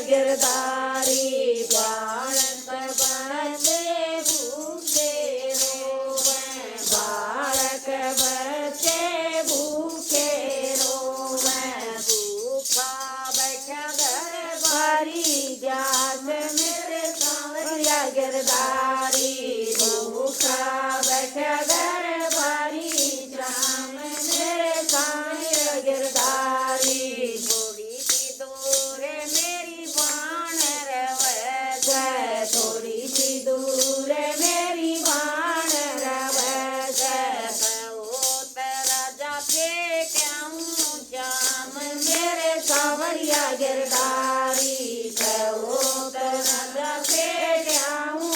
गिरधारी बालक बच्चे भूखे रोवे बालक बच्चे भूखे रोवे भूखा बैठा घर बारी जात मेरे सांवरिया गिरधारी भूखा बैठा घर बारी जाम मेरे सांवरिया गिरधारी थोड़ी सी दूर मेरी बाण रवैस थोड़ी सी दूर मेरी बाण रवैस राजा के क्यों जाम मेरे सांवरिया गिरधारी राजा के क्यों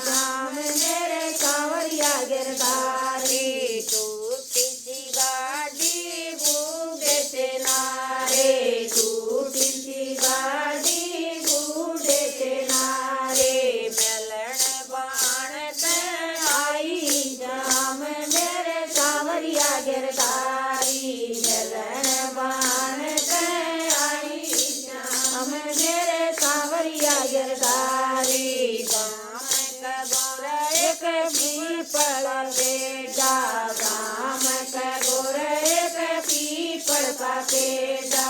जाम मेरे सांवरिया गिरधारी टूटी सी गाड़ी बूढ़े से नारे टूटी सी गाड़ी बूढ़े से नारे मेलन बाण से आई जाम मेरे सांवरिया गिरधारी मेलन बाण से आई जाम मेरे सांवरिया गिरधारी गाम का गोरा एक पीपल बेटा गाम का गोरा एक पीपल का बेटा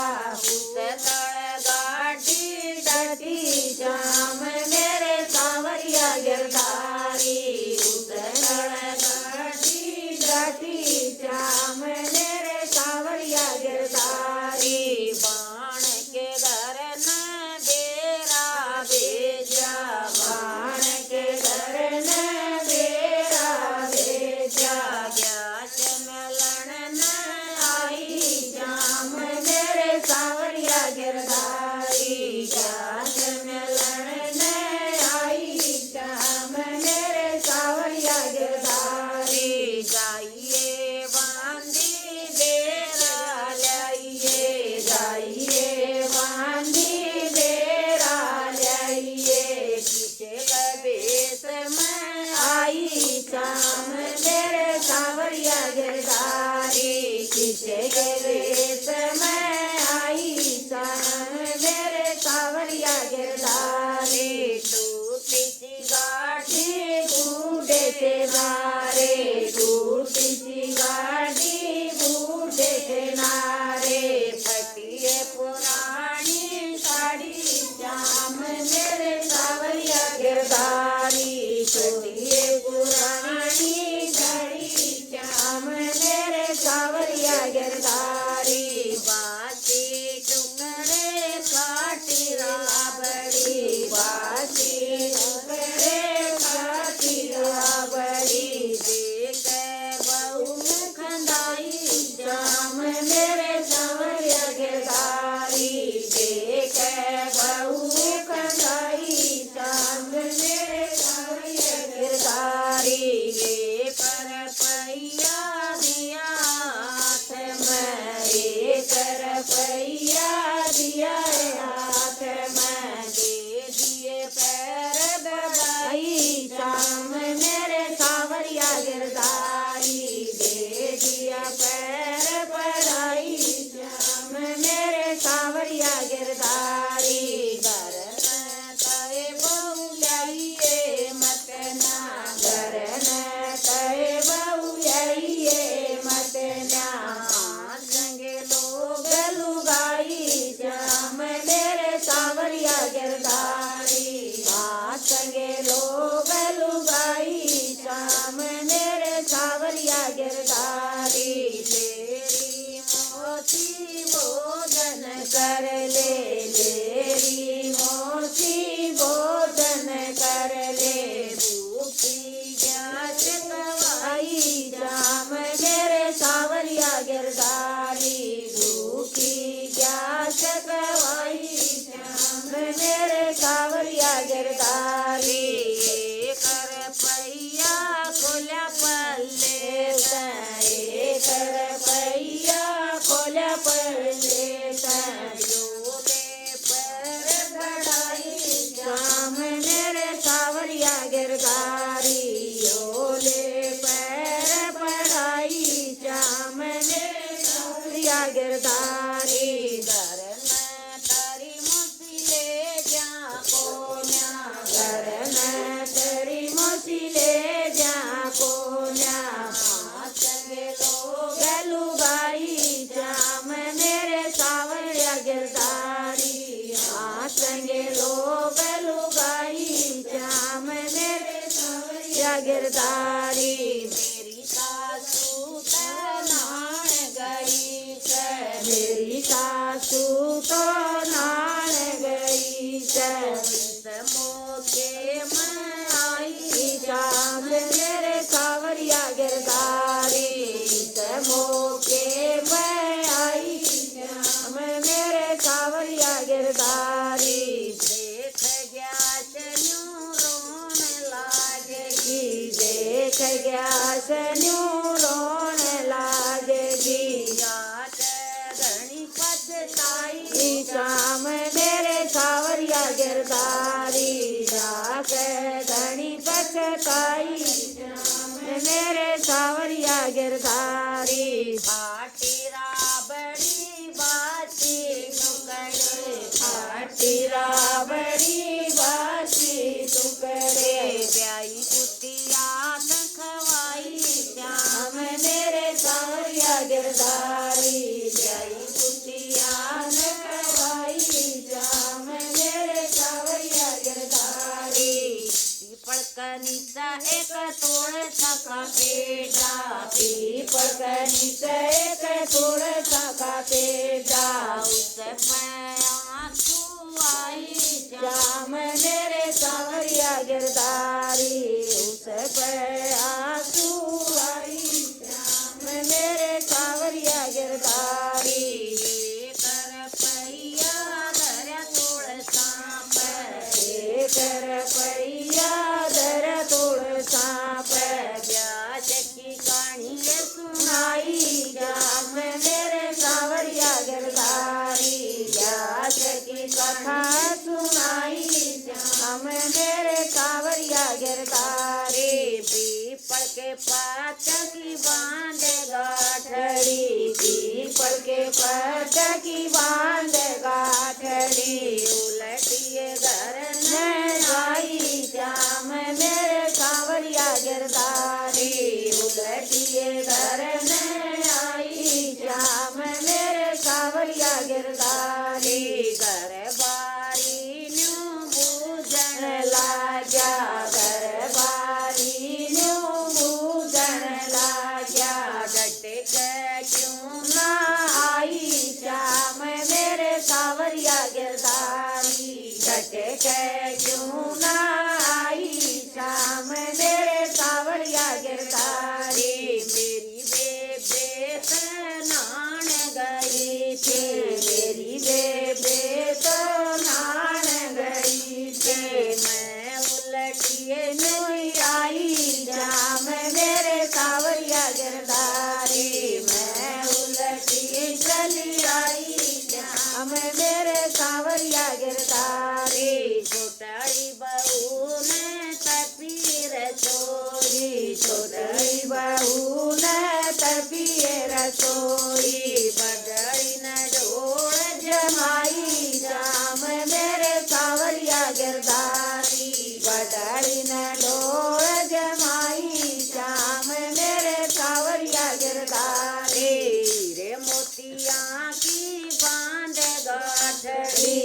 तड़ गाड़ी डटी जाम मेरे सांवरिया गिरधारी तड़ गाड़ी डटी जाम मेरे सांवरिया गिरधारी बाण के घर न बेरा बेजा बाण के घर न बेरा बेजा ग्यास मेलन न आई जाम मेरे सांवरिया गिरधारी ग्यास मेलन न आई जाम मेरे सांवरिया गिरधारी जाइए बांधी बेरा लाइए जाइए बांधी बेरा लाइए किसे बेस में आई शाम मेरे सांवरिया गिरधारी किसे बेस में आई शाम मेरे सांवरिया गिरधारी टूटी सी गाड़ी बूढ़े से नारे टूटी सी गाड़ी बूढ़े से नारे फटिए पुरानी साड़ी श्याम मेरे सांवरिया गिरधारी फटिए पुरानी साड़ी श्याम मेरे सांवरिया गिरधारी बासी टुकड़े काटी राबड़ी बासी टुकड़े काटी राबड़ी देख बहु खंदाई जाम मेरे सांवरिया गिरधारी देख बहु खंदाई जाम मेरे सांवरिया गिरधारी ये पर पैया दिया हाथ में ये कर पैया दिया हाथ में दे दिए पैर दबाई शाम मेरे सांवरिया गिरधारी दे दिया पैर पढ़ाई शाम मेरे सांवरिया गिरधारी घर न कहे बहु लाइए मत ना घर न कहे बहु लाइए मत ना संगे लोग लुगाई श्याम मेरे सांवरिया गिरधारी संगे लोग लुगाई श्याम मेरे सांवरिया गिरधारी तेरी मोती भोजन कर ले तेरी मोती भोजन कर ले भूखी ग्यास कवाई जाम मेरे सांवरिया गिरधारी भूखी ग्यास कवाई श्याम मेरे सांवरिया गिरधारी कर पैया खोला पल्ले कर पैया खोला पल्ले जोले पर बढ़ाई जाम मेरे सांवरिया गिरधारी ओले पैर पढ़ाई जाम मेरे सांवरिया गिरधारी घर में तारी मुसिले गिरधारी हाँ संगे लोग लुगाई श्याम मेरे सावरिया गिरधारी मेरी सासू नाण गई मेरी सासू तो नाण गई मौके में आई श्याम मेरे सावरिया गिरधारी मौके में आई श्याम मेरे सावरिया गिरधारी देख गया सन्यू रोने लागेगी देख गया सन्यू रोने लागेगी घनी पछताई श्याम मेरे सावरिया गिरधारी जाके घनी पछताई श्याम मेरे सावरिया गिरधारी फाटी राबड़ी बासी टुकड़े फाटी राबड़ी बासी टुकड़े ब्याई कुटिया खवाई श्याम मेरे सावरिया गिरधारी ब्याई कुटिया खवाई श्याम मेरे सावरिया गिरधारी पीपल का नीचा एक तोड़ सका पेड़ा पीपल का नीचा एक तोड़ सका पेड़ा उस आंसू आई श्याम मेरे सावरिया गिरधारी उस आंसू आई श्याम मेरे सावरिया गिरधारी कर पैया धर तोड़ सांप कर पैया धर तोड़ सांप ब्याज की कहानी सुनाई श्याम मेरे सावरिया गिरधारी ब्याज की कथा सुनाई श्याम मेरे सावरिया गिरधारी पीपल के पात की बांध गाठड़ी पीपल के पात की बांध गाठड़ी उलटिए घर में आई श्याम मेरे सावरिया गिरधारी उलटिए घर में आई श्याम मेरे सावरिया गिरधारी घर बारी न्यू बूझन लाग्या घर बारी न्यू बूझन लाग्या डटे क्यों ना आई श्याम मेरे सावरिया गिरधारी डटे क्यों ना आई श्याम मेरे सावरिया गिरधारी मेरी बेबे नाण गई थी मेरी बेबे तो नाण गई थी मैं उलटिए नहीं आई श्याम मेरे सावरिया गिरधारी मैं उलटिए चली आई श्याम मेरे सावरिया गिरधारी छोटाई बहू ने तपी रसोई छोटाई बहू ने तपी रसोई बड़ई न ढोल जमाई श्याम मेरे सावरिया गिरधारी बड़ई न ढोल जमाई श्याम मेरे सावरिया गिरधारी रे मोतिया की बांध गाठड़ी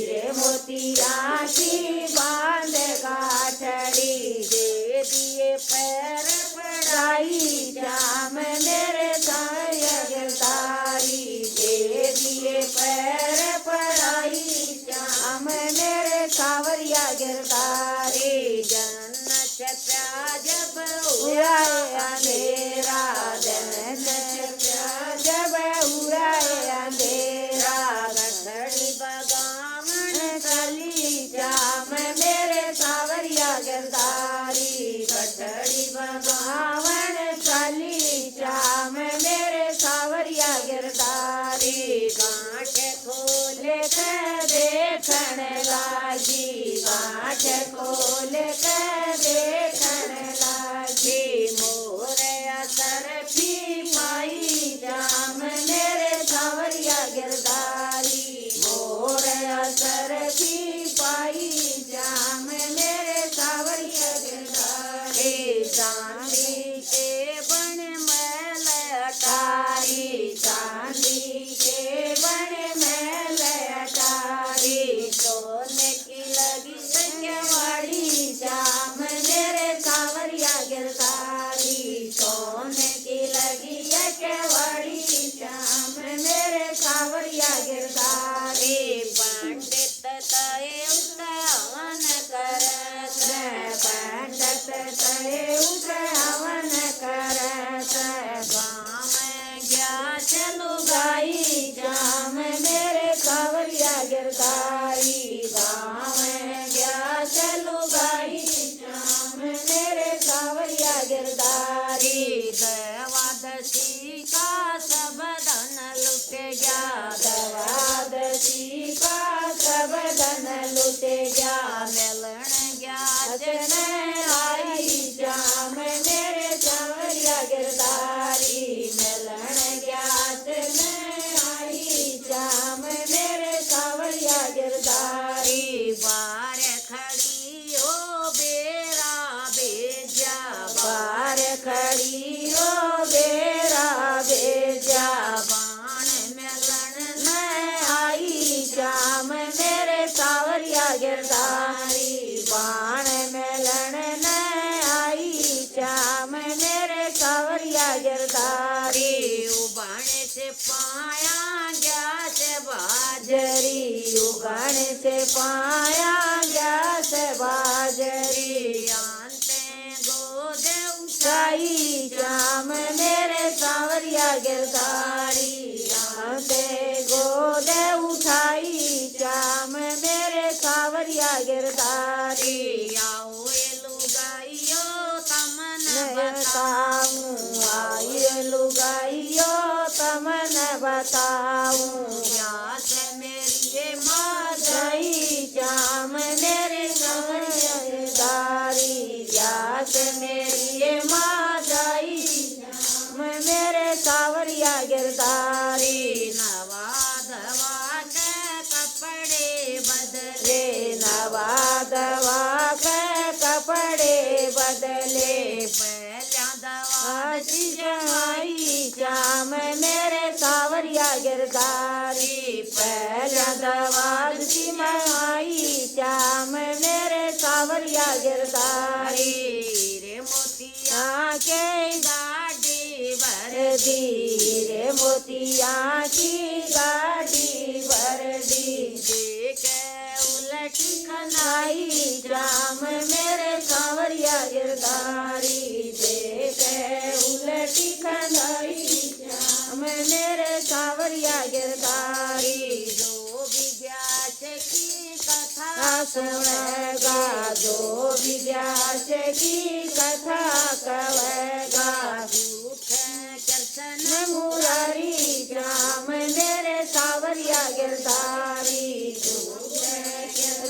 रे मोतिया की बांध गाठड़ी दे दिए पैर पड़ाई श्याम मेरे सावरिया गिरधारी दे दिए पैर पड़ाई श्याम मेरे सावरिया गिरधारी जन्नत प्याज उड़ाए अंधेरा जन्नत प्याज उड़ाए अंधेरा गठड़ी बगावन चली श्याम मेरे सावरिया गिरधारी गठड़ी बगावन चली श्याम मेरे सावरिया गिरधारी गांठ खोल के देखन लागी गांठ खोल के देखन लागी मोर असर भी पाई श्याम मेरे सावरिया गिरधारी मोर असर भी पाई श्याम मेरे सावरिया गिरधारी चांदी के बन मैल अटारी चांदी के बन मैल पति का सब धन लुट गया मेलन गया अजने आई श्याम मेरे सांवरिया गिरधारी मिलन ज्ञात में आई श्याम मेरे सांवरिया गिरधारी बार खड़ी हो बेरा बेजा बार खड़ी हो बेरा बेजा बाण मेलन मैं आई श्याम मेरे सांवरिया गिरधारी बाण मिलन में आई श्याम मेरे सांवरिया गिरधारी उबाण से पाया गया से बाज बाजरी उगण से पाया गया से बाजरी जानते गोदे उठाई श्याम मेरे सांवरिया गिरधारी आते गोदे उठाई श्याम मेरे सांवरिया गिरधारी आओ लुगाइयो तमन बताऊं आई लुगाइयो तमन बताऊं यास मेरी माँ जाई श्याम मेरे सांवरिया गिरधारी जात मेरी माँ जाई श्याम मेरे सांवरिया गिरधारी नवा धवा के कपड़े बदले रे नवा दवा के कपड़े बदले पहला दवा आजी जमाई श्याम मेरे सांवरिया गिरधारी पहला दवाद की माई श्याम मेरे सांवरिया गिरधारी रे मोतिया के गाड़ी भर धीरे मोतिया की गाड़ी भर दी देख उलट खनाई श्याम मेरे सांवरिया गिरधारी देख उलटी खनाई श्याम मेरे सांवरिया गिरधारी जो विज्ञास की कथा सुनेगा जो विद्यास की कथा कहेगा झूठ कृष्ण मुरारी श्याम मेरे सांवरिया गिरधारी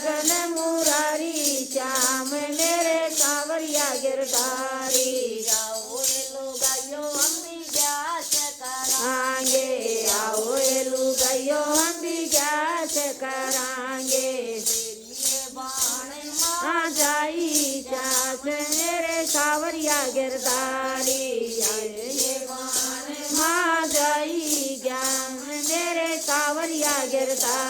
गन मुरारी श्याम मेरे सांवरिया गिरधारी आओ लुगाइयो हम विज्ञास आंगे आओ लुगाइयो हम विज्ञास करांगे लिए बाण आ जाई चास मेरे सांवरिया गिरधारी माँ जाई ज्ञान मेरे सांवरिया गिरधारी